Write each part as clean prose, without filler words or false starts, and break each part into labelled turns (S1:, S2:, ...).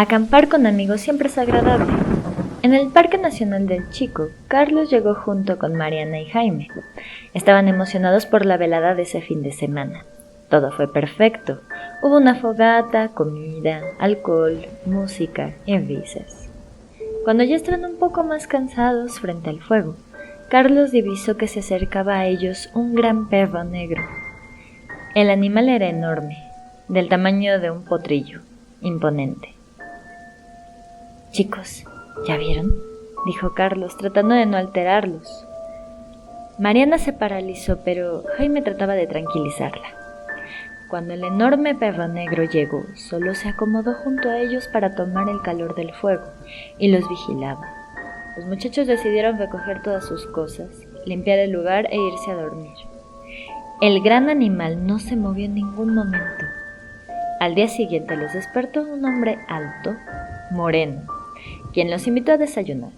S1: Acampar con amigos siempre es agradable. En el Parque Nacional del Chico, Carlos llegó junto con Mariana y Jaime. Estaban emocionados por la velada de ese fin de semana. Todo fue perfecto. Hubo una fogata, comida, alcohol, música y risas. Cuando ya estaban un poco más cansados frente al fuego, Carlos divisó que se acercaba a ellos un gran perro negro. El animal era enorme, del tamaño de un potrillo, imponente. «Chicos, ¿ya vieron?», dijo Carlos, tratando de no alterarlos. Mariana se paralizó, pero Jaime trataba de tranquilizarla. Cuando el enorme perro negro llegó, solo se acomodó junto a ellos para tomar el calor del fuego y los vigilaba. Los muchachos decidieron recoger todas sus cosas, limpiar el lugar e irse a dormir. El gran animal no se movió en ningún momento. Al día siguiente los despertó un hombre alto, moreno, quien los invitó a desayunar.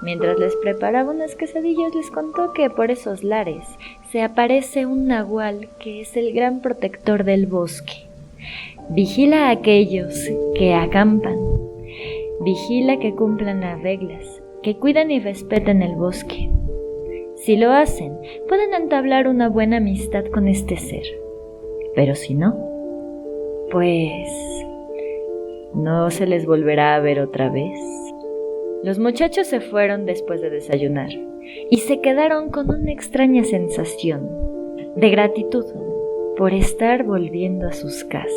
S1: Mientras les preparaba unas quesadillas, les contó que por esos lares se aparece un nahual que es el gran protector del bosque. Vigila a aquellos que acampan. Vigila que cumplan las reglas, que cuidan y respeten el bosque. Si lo hacen, pueden entablar una buena amistad con este ser. Pero si no, pues no se les volverá a ver otra vez. Los muchachos se fueron después de desayunar y se quedaron con una extraña sensación de gratitud por estar volviendo a sus casas.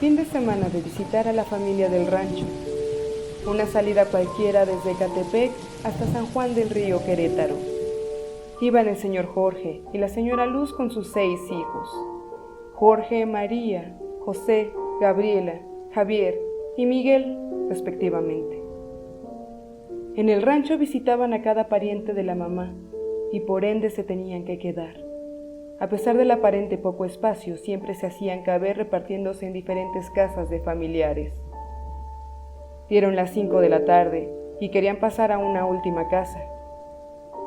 S2: Fin de semana de visitar a la familia del rancho. Una salida cualquiera desde Ecatepec hasta San Juan del Río, Querétaro. Iban el señor Jorge y la señora Luz con sus 6 hijos. Jorge, María, José, Gabriela, Javier y Miguel, respectivamente. En el rancho visitaban a cada pariente de la mamá y por ende se tenían que quedar. A pesar del aparente poco espacio, siempre se hacían caber repartiéndose en diferentes casas de familiares. Dieron las 5 de la tarde y querían pasar a una última casa,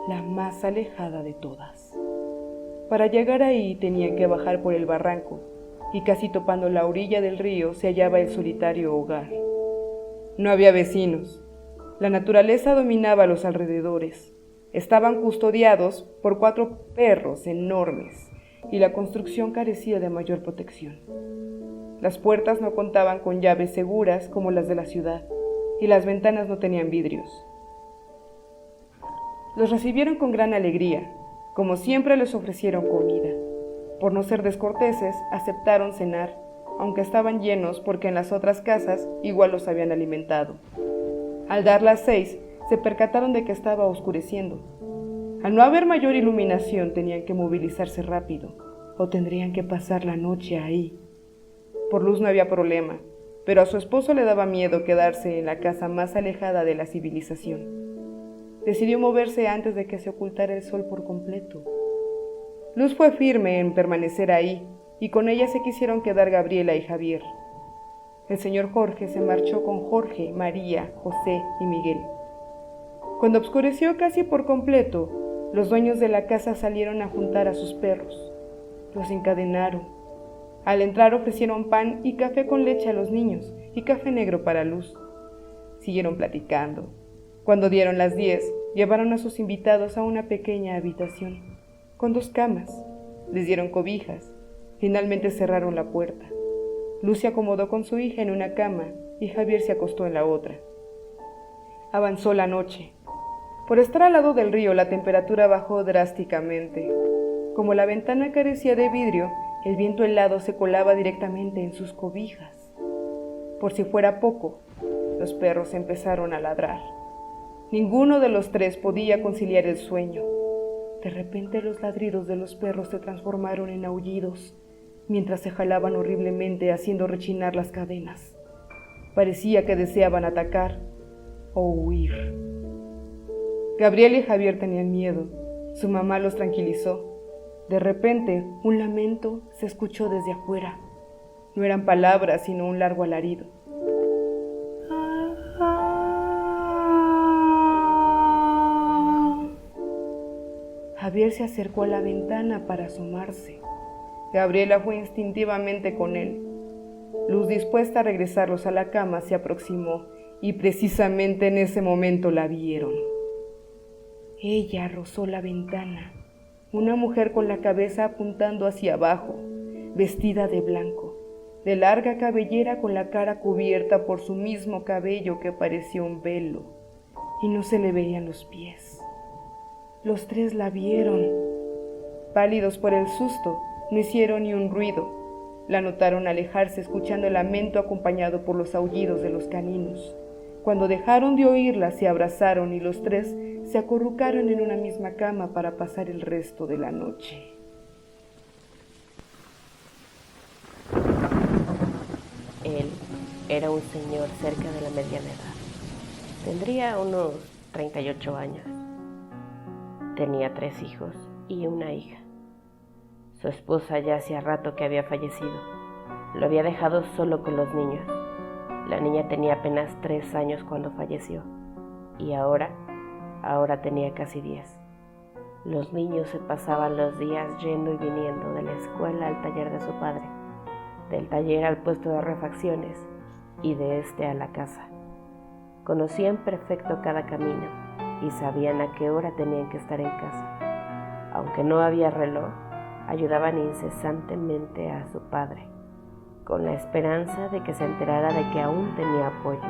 S2: la más alejada de todas. Para llegar ahí tenían que bajar por el barranco y casi topando la orilla del río se hallaba el solitario hogar. No había vecinos. La naturaleza dominaba los alrededores. Estaban custodiados por 4 perros enormes y la construcción carecía de mayor protección. Las puertas no contaban con llaves seguras como las de la ciudad y las ventanas no tenían vidrios. Los recibieron con gran alegría. Como siempre les ofrecieron comida. Por no ser descorteses, aceptaron cenar, aunque estaban llenos porque en las otras casas igual los habían alimentado. Al dar las 6, se percataron de que estaba oscureciendo. Al no haber mayor iluminación, tenían que movilizarse rápido, o tendrían que pasar la noche ahí. Por luz no había problema, pero a su esposo le daba miedo quedarse en la casa más alejada de la civilización. Decidió moverse antes de que se ocultara el sol por completo. Luz fue firme en permanecer ahí, y con ella se quisieron quedar Gabriela y Javier. El señor Jorge se marchó con Jorge, María, José y Miguel. Cuando oscureció casi por completo, los dueños de la casa salieron a juntar a sus perros. Los encadenaron. Al entrar ofrecieron pan y café con leche a los niños y café negro para Luz. Siguieron platicando. Cuando dieron las 10, llevaron a sus invitados a una pequeña habitación, con 2 camas. Les dieron cobijas. Finalmente cerraron la puerta. Luz se acomodó con su hija en una cama y Javier se acostó en la otra. Avanzó la noche. Por estar al lado del río, la temperatura bajó drásticamente. Como la ventana carecía de vidrio, el viento helado se colaba directamente en sus cobijas. Por si fuera poco, los perros empezaron a ladrar. Ninguno de los 3 podía conciliar el sueño. De repente los ladridos de los perros se transformaron en aullidos, mientras se jalaban horriblemente haciendo rechinar las cadenas. Parecía que deseaban atacar o huir. Gabriel y Javier tenían miedo. Su mamá los tranquilizó. De repente, un lamento se escuchó desde afuera. No eran palabras, sino un largo alarido. Javier se acercó a la ventana para asomarse. Gabriela fue instintivamente con él. Luz, dispuesta a regresarlos a la cama, se aproximó y precisamente en ese momento la vieron. Ella rozó la ventana, una mujer con la cabeza apuntando hacia abajo, vestida de blanco, de larga cabellera con la cara cubierta por su mismo cabello que parecía un velo, y no se le veían los pies. Los tres la vieron. Pálidos por el susto, no hicieron ni un ruido. La notaron alejarse escuchando el lamento acompañado por los aullidos de los caninos. Cuando dejaron de oírla, se abrazaron y los tres se acurrucaron en una misma cama para pasar el resto de la noche.
S3: Él era un señor cerca de la mediana edad. Tendría unos 38 años. Tenía 3 hijos y una hija. Su esposa ya hacía rato que había fallecido. Lo había dejado solo con los niños. La niña tenía apenas 3 años cuando falleció. Y ahora tenía casi 10. Los niños se pasaban los días yendo y viniendo de la escuela al taller de su padre, del taller al puesto de refacciones y de este a la casa. Conocían perfecto cada camino y sabían a qué hora tenían que estar en casa. Aunque no había reloj, ayudaban incesantemente a su padre, con la esperanza de que se enterara de que aún tenía apoyo,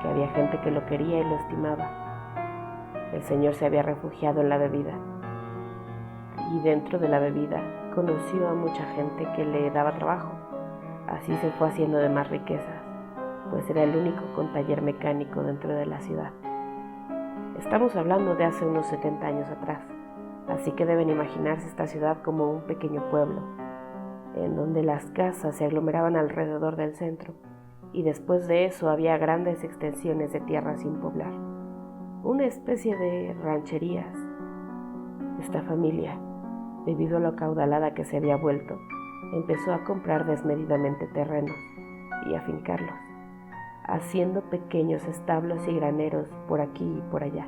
S3: que había gente que lo quería y lo estimaba. El señor se había refugiado en la bebida, y dentro de la bebida conoció a mucha gente que le daba trabajo. Así se fue haciendo de más riquezas, pues era el único con taller mecánico dentro de la ciudad. Estamos hablando de hace unos 70 años atrás, así que deben imaginarse esta ciudad como un pequeño pueblo, en donde las casas se aglomeraban alrededor del centro, y después de eso había grandes extensiones de tierra sin poblar, una especie de rancherías. Esta familia, debido a lo acaudalada que se había vuelto, empezó a comprar desmedidamente terrenos y a fincarlos, haciendo pequeños establos y graneros por aquí y por allá.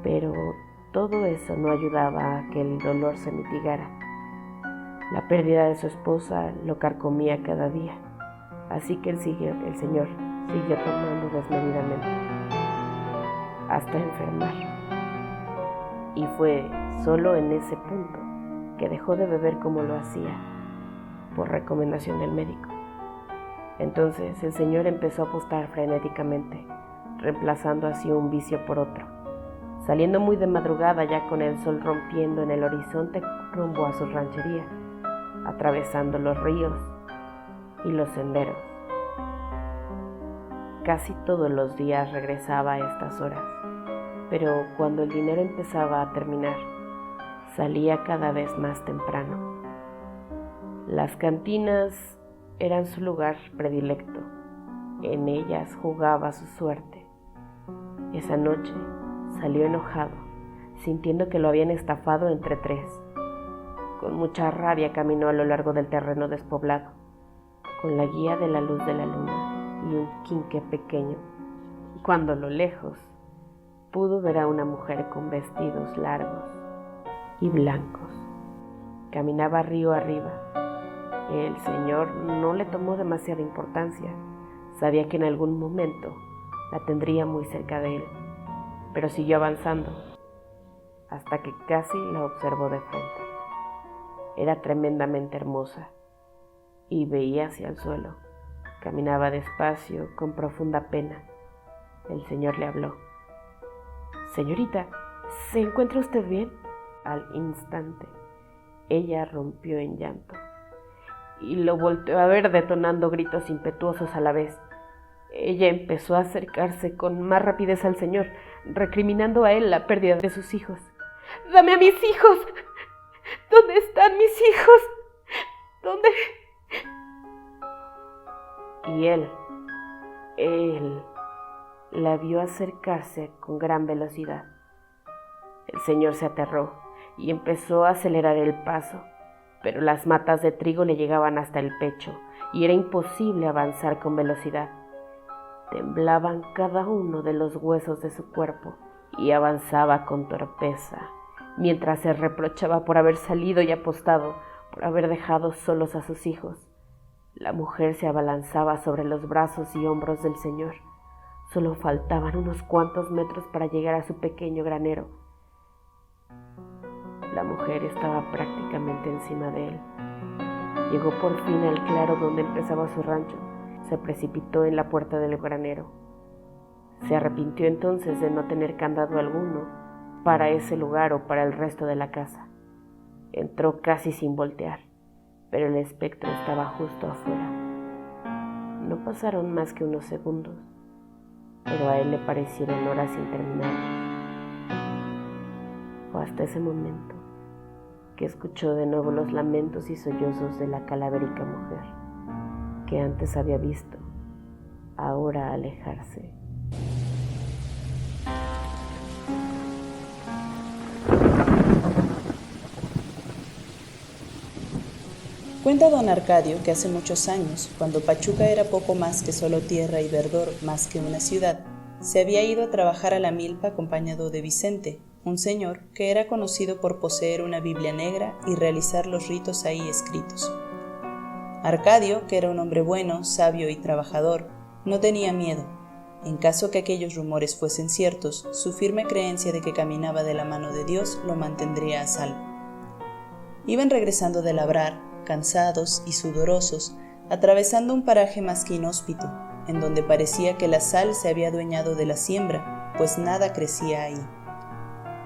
S3: Pero todo eso no ayudaba a que el dolor se mitigara. La pérdida de su esposa lo carcomía cada día, así que el señor siguió tomando desmedidamente, hasta enfermar. Y fue solo en ese punto que dejó de beber como lo hacía, por recomendación del médico. Entonces el señor empezó a apostar frenéticamente, reemplazando así un vicio por otro, saliendo muy de madrugada ya con el sol rompiendo en el horizonte rumbo a su ranchería, atravesando los ríos y los senderos. Casi todos los días regresaba a estas horas, pero cuando el dinero empezaba a terminar, salía cada vez más temprano. Las cantinas eran su lugar predilecto. En ellas jugaba su suerte. Esa noche salió enojado, sintiendo que lo habían estafado entre 3. Con mucha rabia caminó a lo largo del terreno despoblado, con la guía de la luz de la luna y un quinqué pequeño, cuando a lo lejos pudo ver a una mujer con vestidos largos y blancos. Caminaba río arriba. El señor no le tomó demasiada importancia. Sabía que en algún momento la tendría muy cerca de él, pero siguió avanzando hasta que casi la observó de frente. Era tremendamente hermosa y veía hacia el suelo. Caminaba despacio, con profunda pena. El señor le habló. «Señorita, ¿se encuentra usted bien?» Al instante, ella rompió en llanto y lo volteó a ver detonando gritos impetuosos a la vez. Ella empezó a acercarse con más rapidez al señor, recriminando a él la pérdida de sus hijos. «¡Dame a mis hijos! ¿Dónde están mis hijos? ¿Dónde?» Y él la vio acercarse con gran velocidad. El señor se aterró y empezó a acelerar el paso, pero las matas de trigo le llegaban hasta el pecho y era imposible avanzar con velocidad. Temblaban cada uno de los huesos de su cuerpo y avanzaba con torpeza, mientras se reprochaba por haber salido y apostado por haber dejado solos a sus hijos. La mujer se abalanzaba sobre los brazos y hombros del señor. Solo faltaban unos cuantos metros para llegar a su pequeño granero. La mujer estaba prácticamente encima de él. Llegó por fin al claro donde empezaba su rancho. Se precipitó en la puerta del granero. Se arrepintió entonces de no tener candado alguno para ese lugar o para el resto de la casa. Entró casi sin voltear, pero el espectro estaba justo afuera. No pasaron más que unos segundos, pero a él le parecieron horas interminables. Fue hasta ese momento que escuchó de nuevo los lamentos y sollozos de la calavérica mujer que antes había visto, ahora alejarse.
S4: Cuenta don Arcadio que hace muchos años, cuando Pachuca era poco más que solo tierra y verdor más que una ciudad, se había ido a trabajar a la milpa acompañado de Vicente, un señor que era conocido por poseer una Biblia negra y realizar los ritos ahí escritos. Arcadio, que era un hombre bueno, sabio y trabajador, no tenía miedo. En caso que aquellos rumores fuesen ciertos, su firme creencia de que caminaba de la mano de Dios lo mantendría a salvo. Iban regresando de labrar, cansados y sudorosos, atravesando un paraje más que inhóspito, en donde parecía que la sal se había adueñado de la siembra, pues nada crecía ahí.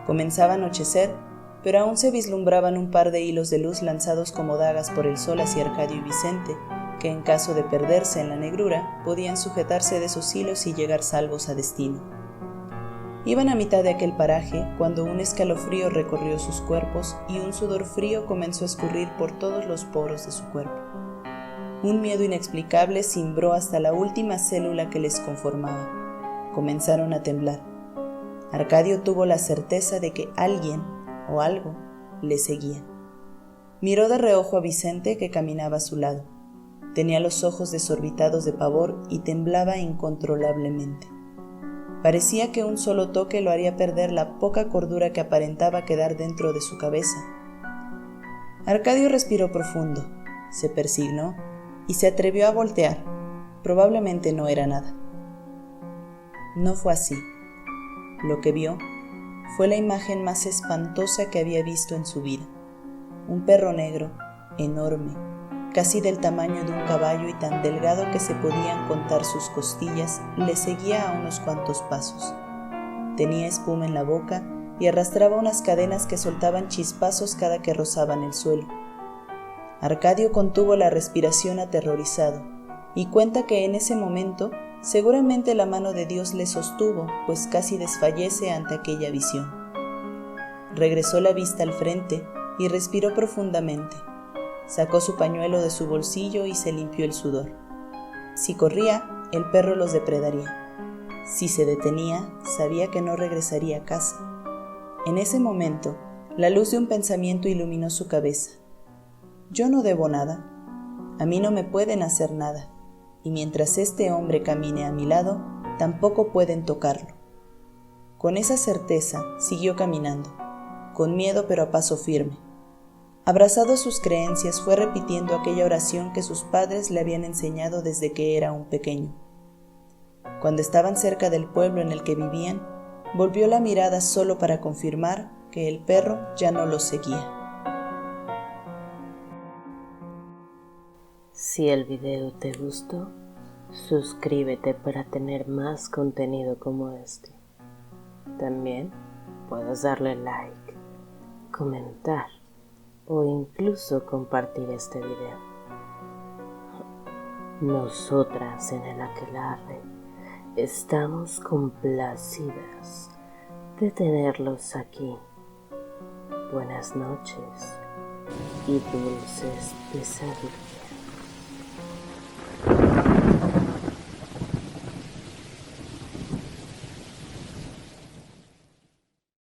S4: Comenzaba a anochecer, pero aún se vislumbraban un par de hilos de luz lanzados como dagas por el sol hacia Arcadio y Vicente, que en caso de perderse en la negrura, podían sujetarse de esos hilos y llegar salvos a destino. Iban a mitad de aquel paraje cuando un escalofrío recorrió sus cuerpos y un sudor frío comenzó a escurrir por todos los poros de su cuerpo. Un miedo inexplicable cimbró hasta la última célula que les conformaba. Comenzaron a temblar. Arcadio tuvo la certeza de que alguien o algo le seguía. Miró de reojo a Vicente, que caminaba a su lado. Tenía los ojos desorbitados de pavor y temblaba incontrolablemente. Parecía que un solo toque lo haría perder la poca cordura que aparentaba quedar dentro de su cabeza. Arcadio respiró profundo, se persignó y se atrevió a voltear. Probablemente no era nada. No fue así. Lo que vio fue la imagen más espantosa que había visto en su vida. Un perro negro, enorme, casi del tamaño de un caballo y tan delgado que se podían contar sus costillas, le seguía a unos cuantos pasos. Tenía espuma en la boca y arrastraba unas cadenas que soltaban chispazos cada que rozaban el suelo. Arcadio contuvo la respiración aterrorizado y cuenta que en ese momento seguramente la mano de Dios le sostuvo, pues casi desfallece ante aquella visión. Regresó la vista al frente y respiró profundamente. Sacó su pañuelo de su bolsillo y se limpió el sudor. Si corría, el perro los depredaría. Si se detenía, sabía que no regresaría a casa. En ese momento, la luz de un pensamiento iluminó su cabeza. Yo no debo nada. A mí no me pueden hacer nada. Y mientras este hombre camine a mi lado, tampoco pueden tocarlo. Con esa certeza, siguió caminando, con miedo pero a paso firme. Abrazado a sus creencias, fue repitiendo aquella oración que sus padres le habían enseñado desde que era un pequeño. Cuando estaban cerca del pueblo en el que vivían, volvió la mirada solo para confirmar que el perro ya no los seguía.
S3: Si el video te gustó, suscríbete para tener más contenido como este. También puedes darle like, comentar o incluso compartir este video. Nosotras en el aquelarre estamos complacidas de tenerlos aquí. Buenas noches y dulces pesadillas.